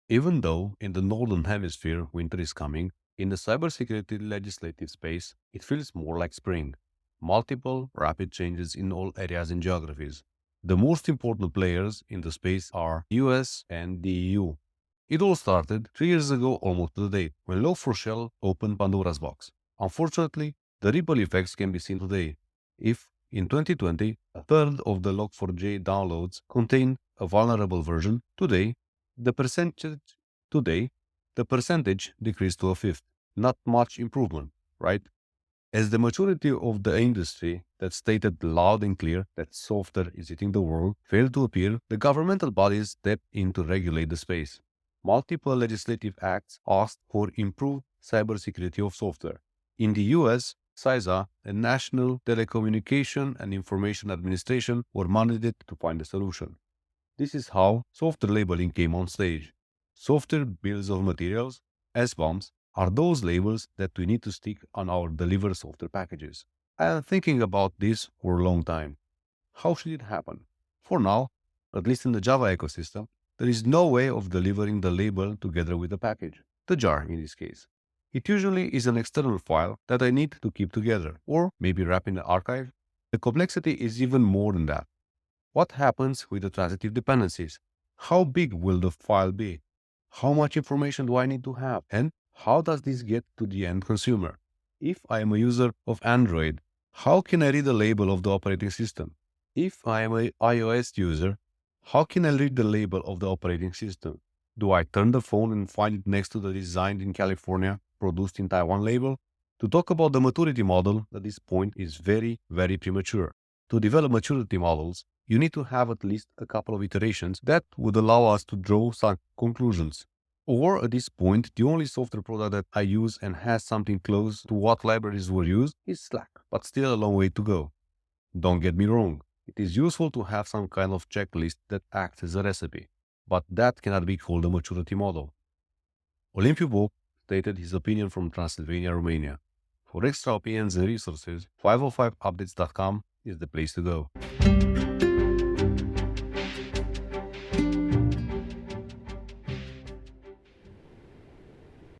Even though in the Northern Hemisphere winter is coming, in the cybersecurity legislative space, it feels more like spring. Multiple rapid changes in all areas and geographies. The most important players in the space are US and the EU. It all started 3 years ago almost to the date, when Log4Shell opened Pandora's box. Unfortunately, the ripple effects can be seen today. If in 2020 a third of the Log4j downloads contained a vulnerable version, the percentage today the percentage decreased to a fifth. Not much improvement, right? As the maturity of the industry that stated loud and clear that software is eating the world failed to appear, the governmental bodies stepped in to regulate the space. Multiple legislative acts asked for improved cybersecurity of software. In the US, CISA and National Telecommunication and Information Administration were mandated to find a solution. This is how software labeling came on stage. Software bills of materials, SBOMs, are those labels that we need to stick on our delivered software packages. I am thinking about this for a long time. How should it happen? For now, at least in the Java ecosystem, there is no way of delivering the label together with the package, the jar in this case. It usually is an external file that I need to keep together, or maybe wrap in the archive. The complexity is even more than that. What happens with the transitive dependencies? How big will the file be? How much information do I need to have? And how does this get to the end consumer? If I am a user of Android, how can I read the label of the operating system? If I am an iOS user, how can I read the label of the operating system? Do I turn the phone and find it next to the designed in California, produced in Taiwan label? To talk about the maturity model at this point is very, very premature. To develop maturity models, you need to have at least a couple of iterations that would allow us to draw some conclusions. Or at this point, the only software product that I use and has something close to what libraries were used is Slack, but still a long way to go. Don't get me wrong, it is useful to have some kind of checklist that acts as a recipe, but that cannot be called a maturity model. Olimpiu Pop stated his opinion from Transylvania, Romania. For extra opinions and resources, 505updates.com is the place to go.